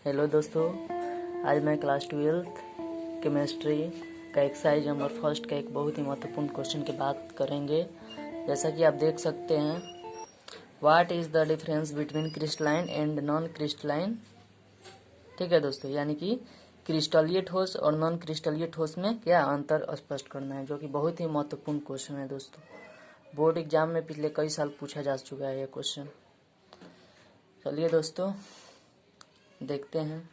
Hello दोस्तों, आज मैं क्लास 12th केमिस्ट्री का एक्सरसाइज नंबर फर्स्ट का एक बहुत ही महत्वपूर्ण क्वेश्चन की बात करेंगे। जैसा कि आप देख सकते हैं, what is the difference between crystalline and non crystalline. ठीक है दोस्तों, यानी कि क्रिस्टलीय ठोस और नॉन क्रिस्टलीय ठोस में क्या अंतर स्पष्ट करना है, जो कि बहुत ही महत्वपूर्ण क्वेश्चन है दोस्तों। बोर्ड एग्जाम में पिछले कई साल पूछा जा चुका है यह क्वेश्चन। चलिए दोस्तों देखते हैं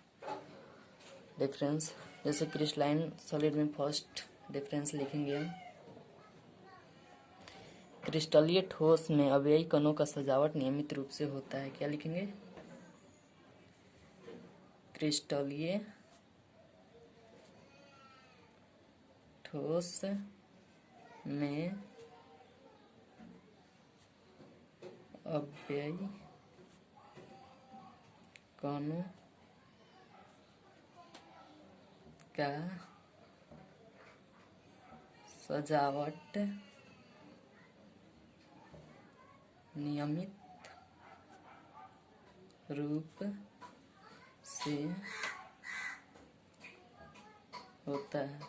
डिफरेंस। जैसे क्रिस्टलाइन सॉलिड में फर्स्ट डिफरेंस लिखेंगे हम। क्रिस्टलीय ठोस में अव्ययी कणों का सजावट नियमित रूप से होता है। क्या लिखेंगे? क्रिस्टलीय ठोस में अव्ययी कणों का सजावट नियमित रूप से होता है।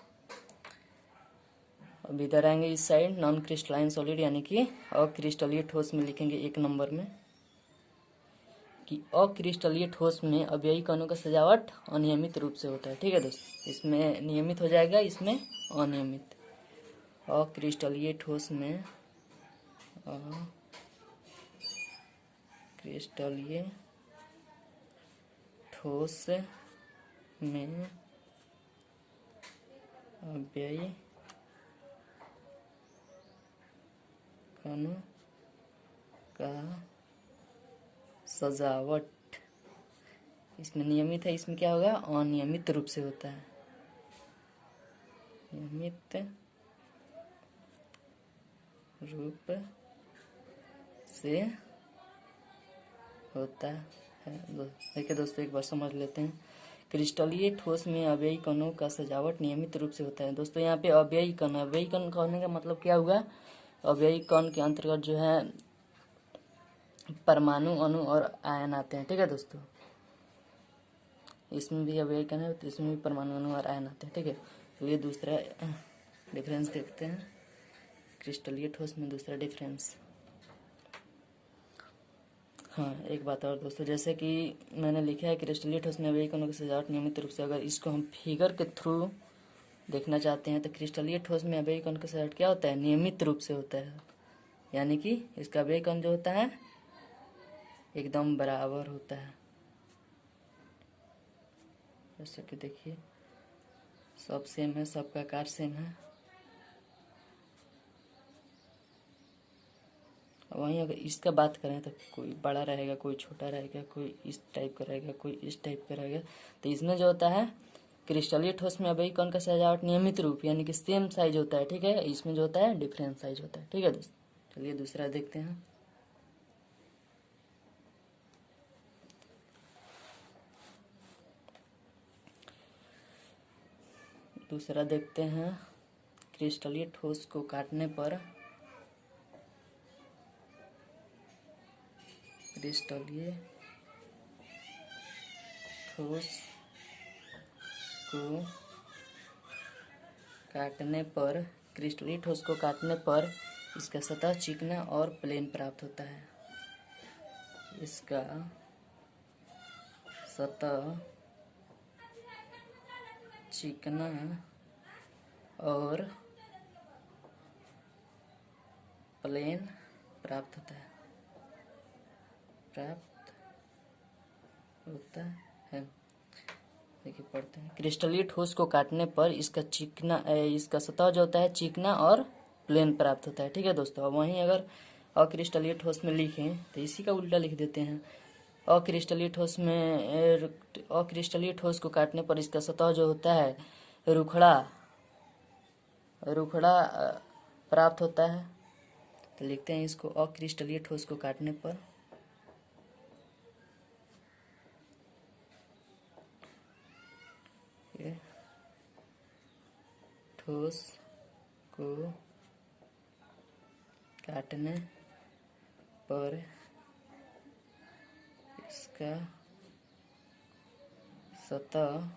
अब इधर आएंगे इस साइड नॉन क्रिस्टलाइन सॉलिड यानी कि अक्रिस्टलीय ठोस में लिखेंगे 1 नंबर में कि अक्रिस्टलीय ठोस में अव्ययी कणों का सजावट अनियमित रूप से होता है। ठीक है दोस्तों, इसमें नियमित हो जाएगा, इसमें अनियमित। अक्रिस्टलीय ठोस में क्रिस्टलीय ठोस में अव्ययी कणों का सजावट, इसमें नियमित है, इसमें क्या होगा? अनियमित रूप से होता है। नियमित रूप से होता है। देखिए दोस्तों, एक बार समझ लेते हैं। क्रिस्टलीय ठोस में अव्ययी कणों का सजावट नियमित रूप से होता है। दोस्तों यहाँ पे अव्ययी कण कहने का मतलब क्या हुआ? अव्ययी कण के अंतर्गत जो है परमाणु, अणु और आयन आते हैं। ठीक है दोस्तों, इसमें भी अव्ययी कण है तो इसमें भी परमाणु, अणु और आयन आते हैं। ठीक है, तो ये दूसरा डिफरेंस देखते हैं क्रिस्टलीय ठोस में। दूसरा डिफरेंस, हाँ एक बात और दोस्तों, जैसे कि मैंने लिखा है क्रिस्टलीय ठोस में अव्ययी कणों की सजावट नियमित रूप से, अगर इसको हम फिगर के थ्रू देखना चाहते हैं तो क्रिस्टलीय ठोस में अव्ययी कण का सजावट क्या होता है? नियमित रूप से होता है, यानी कि इसका अव्ययी कण जो होता है एकदम बराबर होता है। जैसे कि देखिए सब सेम है, सबका आकार सेम है। वहीं अगर इसका बात करें तो कोई बड़ा रहेगा, कोई छोटा रहेगा, कोई इस टाइप का रहेगा, कोई इस टाइप का रहेगा। तो इसमें जो होता है क्रिस्टलीय ठोस में अव्ययी कण का सजावट नियमित रूप यानी कि सेम साइज होता है। ठीक है, इसमें जो होता है डिफरेंट साइज होता है। ठीक है दोस्तों, चलिए दूसरा देखते हैं। दूसरा देखते हैं, क्रिस्टलीय ठोस को काटने पर क्रिस्टलीय ठोस को काटने पर क्रिस्टलीय ठोस को काटने पर इसका सतह चिकना और प्लेन प्राप्त होता है। इसका सतह चिकना और प्लेन प्राप्त होता है। देखिए पढ़ते हैं, क्रिस्टलीय ठोस को काटने पर इसका सतह जो होता है चिकना और प्लेन प्राप्त होता है। ठीक है दोस्तों, अब वहीं अगर अक्रिस्टलीय ठोस में लिखें तो इसी का उल्टा लिख देते हैं। अक्रिस्टलीय ठोस को काटने पर इसका सतह जो होता है रुखड़ा प्राप्त होता है। तो लिखते हैं इसको, अक्रिस्टलीय ठोस को काटने पर ठोस को काटने पर इसका सतह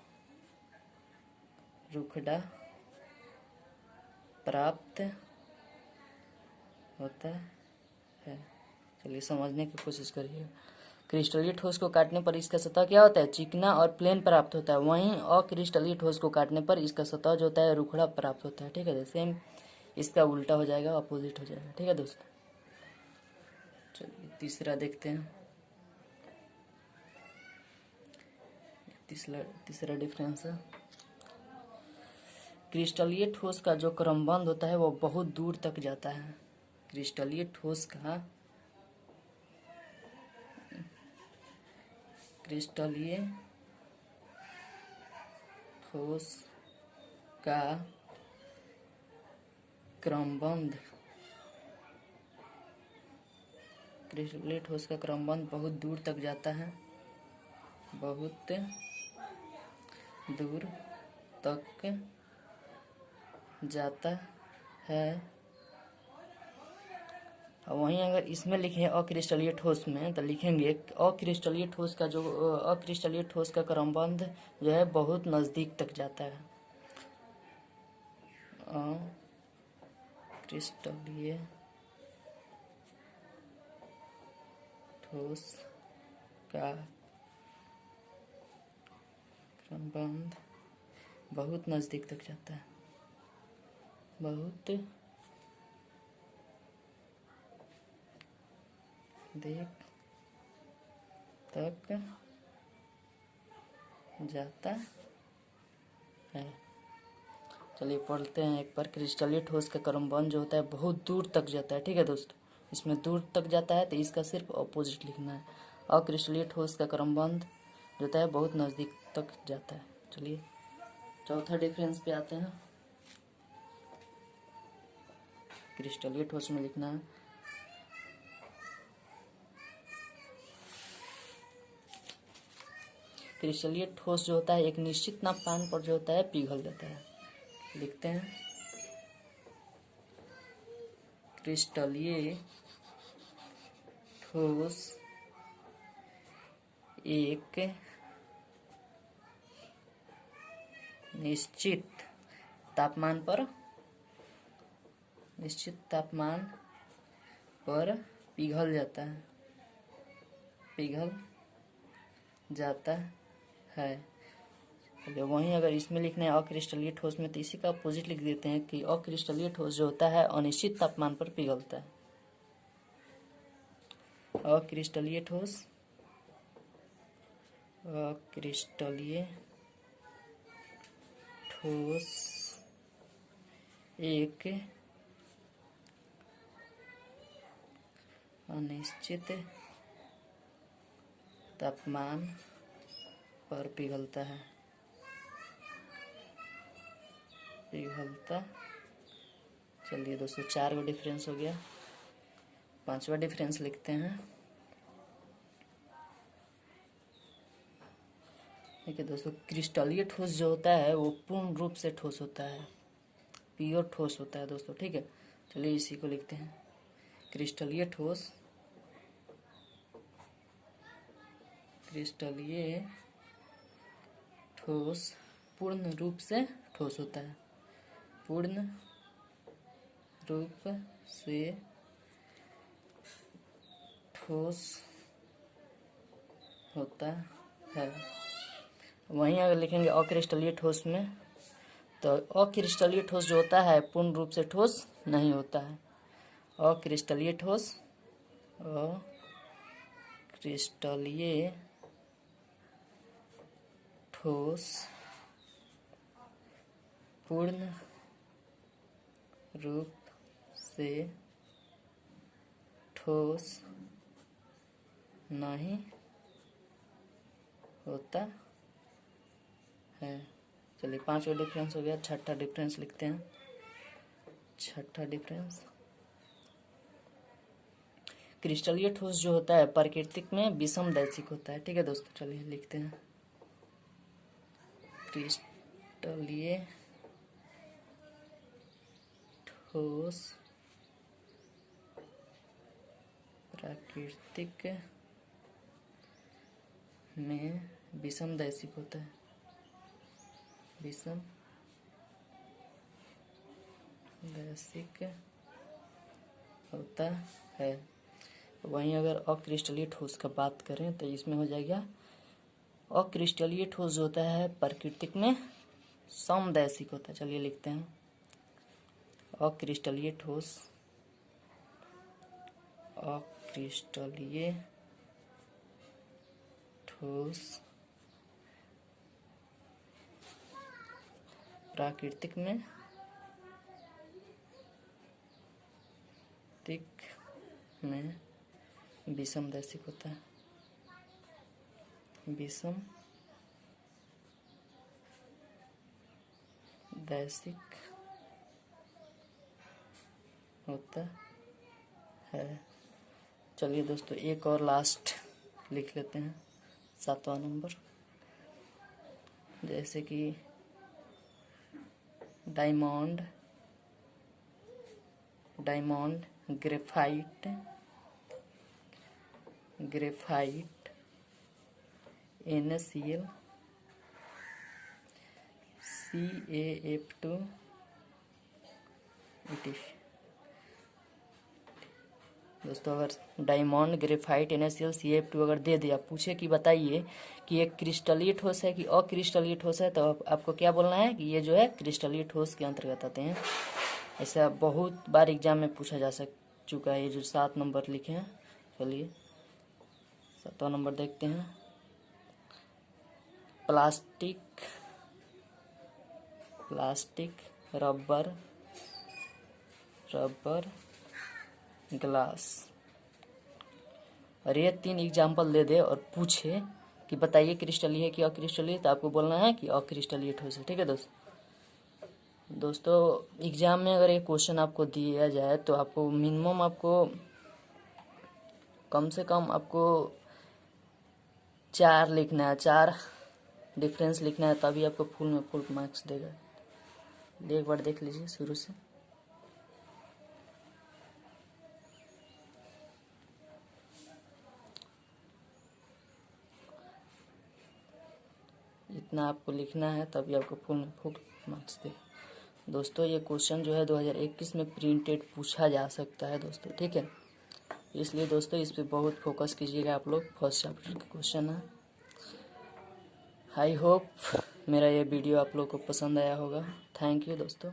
रुखड़ा प्राप्त होता है। चलिए समझने की कोशिश करिए। क्रिस्टलीय ठोस को काटने पर इसका सतह क्या होता है? चिकना और प्लेन प्राप्त होता है। वहीं अक्रिस्टलीय ठोस को काटने पर इसका सतह जो होता है रुखड़ा प्राप्त होता है। ठीक है, सेम इसका उल्टा हो जाएगा, अपोजिट हो जाएगा। ठीक है दोस्तों, चलिए तीसरा देखते हैं। तीसरा डिफरेंस है, क्रिस्टलीय ठोस का जो क्रमबंध होता है वो बहुत दूर तक जाता है। क्रिस्टलीय ठोस का क्रमबंध बहुत दूर तक जाता है, बहुत दूर तक जाता है। वहीं अगर इसमें लिखे अक्रिस्टलीय ठोस में तो लिखेंगे अक्रिस्टलीय ठोस का क्रमबंध जो है बहुत नज़दीक तक जाता है। अक्रिस्टलीय ठोस का क्रमबंध बहुत नज़दीक तक जाता है, बहुत देर तक जाता है। चलिए पढ़ते हैं एक बार। क्रिस्टलीय ठोस का क्रमबंध जो होता है बहुत दूर तक जाता है। ठीक है दोस्तों, इसमें दूर तक जाता है तो इसका सिर्फ ऑपोजिट लिखना है। अक्रिस्टलीय ठोस का क्रमबंध जो होता है बहुत नज़दीक तक जाता है। चलिए चौथा डिफरेंस पे आते हैं। क्रिस्टलीय ठोस में लिखना है क्रिस्टलीय ठोस जो होता है एक निश्चित तापमान पर जो होता है पिघल जाता है। लिखते हैं क्रिस्टलीय ठोस एक निश्चित तापमान पर पिघल जाता है। वहीं अगर इसमें लिखना है अक्रिस्टलीय ठोस में तो इसी का अपोजिट लिख देते हैं कि अक्रिस्टलीय ठोस जो होता है अनिश्चित तापमान पर पिघलता है। अक्रिस्टलीय ठोस एक अनिश्चित तापमान पर पिघलता है। चलिए दोस्तों 4 गो डिफरेंस हो गया। 5वां डिफरेंस लिखते हैं। ठीक है दोस्तों, क्रिस्टलीय ठोस जो होता है वो पूर्ण रूप से ठोस होता है, प्योर ठोस होता है दोस्तों। ठीक है, चलिए इसी को लिखते हैं। क्रिस्टलीय ठोस पूर्ण रूप से ठोस होता है, पूर्ण रूप से ठोस होता है। वहीं अगर लिखेंगे अक्रिस्टलीय ठोस में तो अक्रिस्टलीय ठोस जो होता है पूर्ण रूप से ठोस नहीं होता है। अक्रिस्टलीय ठोस पूर्ण रूप से ठोस नहीं होता है। चलिए 5 डिफरेंस हो गया। 6ठा डिफरेंस लिखते हैं। 6ठा डिफरेंस, क्रिस्टलीय ठोस जो होता है प्राकृतिक में विषमदैशिक होता है। ठीक है दोस्तों, चलिए लिखते हैं क्रिस्टलीय ठोस प्राकृतिक में विषमदैशिक होता है। विषम वैशिक होता है। वहीं अगर अक्रिस्टलीय ठोस का बात करें तो इसमें हो जाएगा अक्रिस्टलीय ठोस जो होता है प्राकृतिक में समदैशिक होता है। चलिए लिखते हैं अक्रिस्टलीय ठोस, अक्रिस्टलीय ठोस प्राकृतिक में विषमदैशिक होता है, विषम दैशिक होता है। चलिए दोस्तों एक और लास्ट लिख लेते हैं 7वां नंबर, जैसे कि डायमंड, ग्रेफाइट, NaCl, CaF2 दोस्तों अगर डायमंड, ग्रेफाइट, NaCl, CaF2 अगर दे दिया, पूछे कि बताइए कि ये क्रिस्टलीय ठोस है कि अक्रिस्टलीय ठोस है, तो आपको क्या बोलना है कि ये जो है क्रिस्टलीय ठोस के अंतर्गत आते हैं। ऐसा बहुत बार एग्जाम में पूछा जा चुका है। ये जो 7 नंबर लिखे हैं, चलिए 7वां नंबर देखते हैं। Plastic, rubber, glass. और ये 3 एग्जाम्पल दे दे और पूछे कि बताइए क्रिस्टलीय है कि अक्रिस्टलीय, तो आपको बोलना है कि अक्रिस्टलीय ठोस है। ठीक है दोस्तों एग्जाम में अगर ये क्वेश्चन आपको दिया जाए तो आपको मिनिमम कम से कम 4 लिखना है, 4 डिफरेंस लिखना है, तभी आपको फुल में फुल मार्क्स देगा। एक बार देख लीजिए शुरू से। इतना आपको लिखना है तभी आपको फुल में फुल मार्क्स देगा। दोस्तों ये क्वेश्चन जो है 2021 में प्रिंटेड पूछा जा सकता है दोस्तों, ठीक है। इसलिए दोस्तों इस पे बहुत फोकस कीजिएगा आप लोग। फर्स्ट चैप्टर का क्वेश्चन है। आई होप मेरा ये वीडियो आप लोग को पसंद आया होगा। थैंक यू दोस्तों।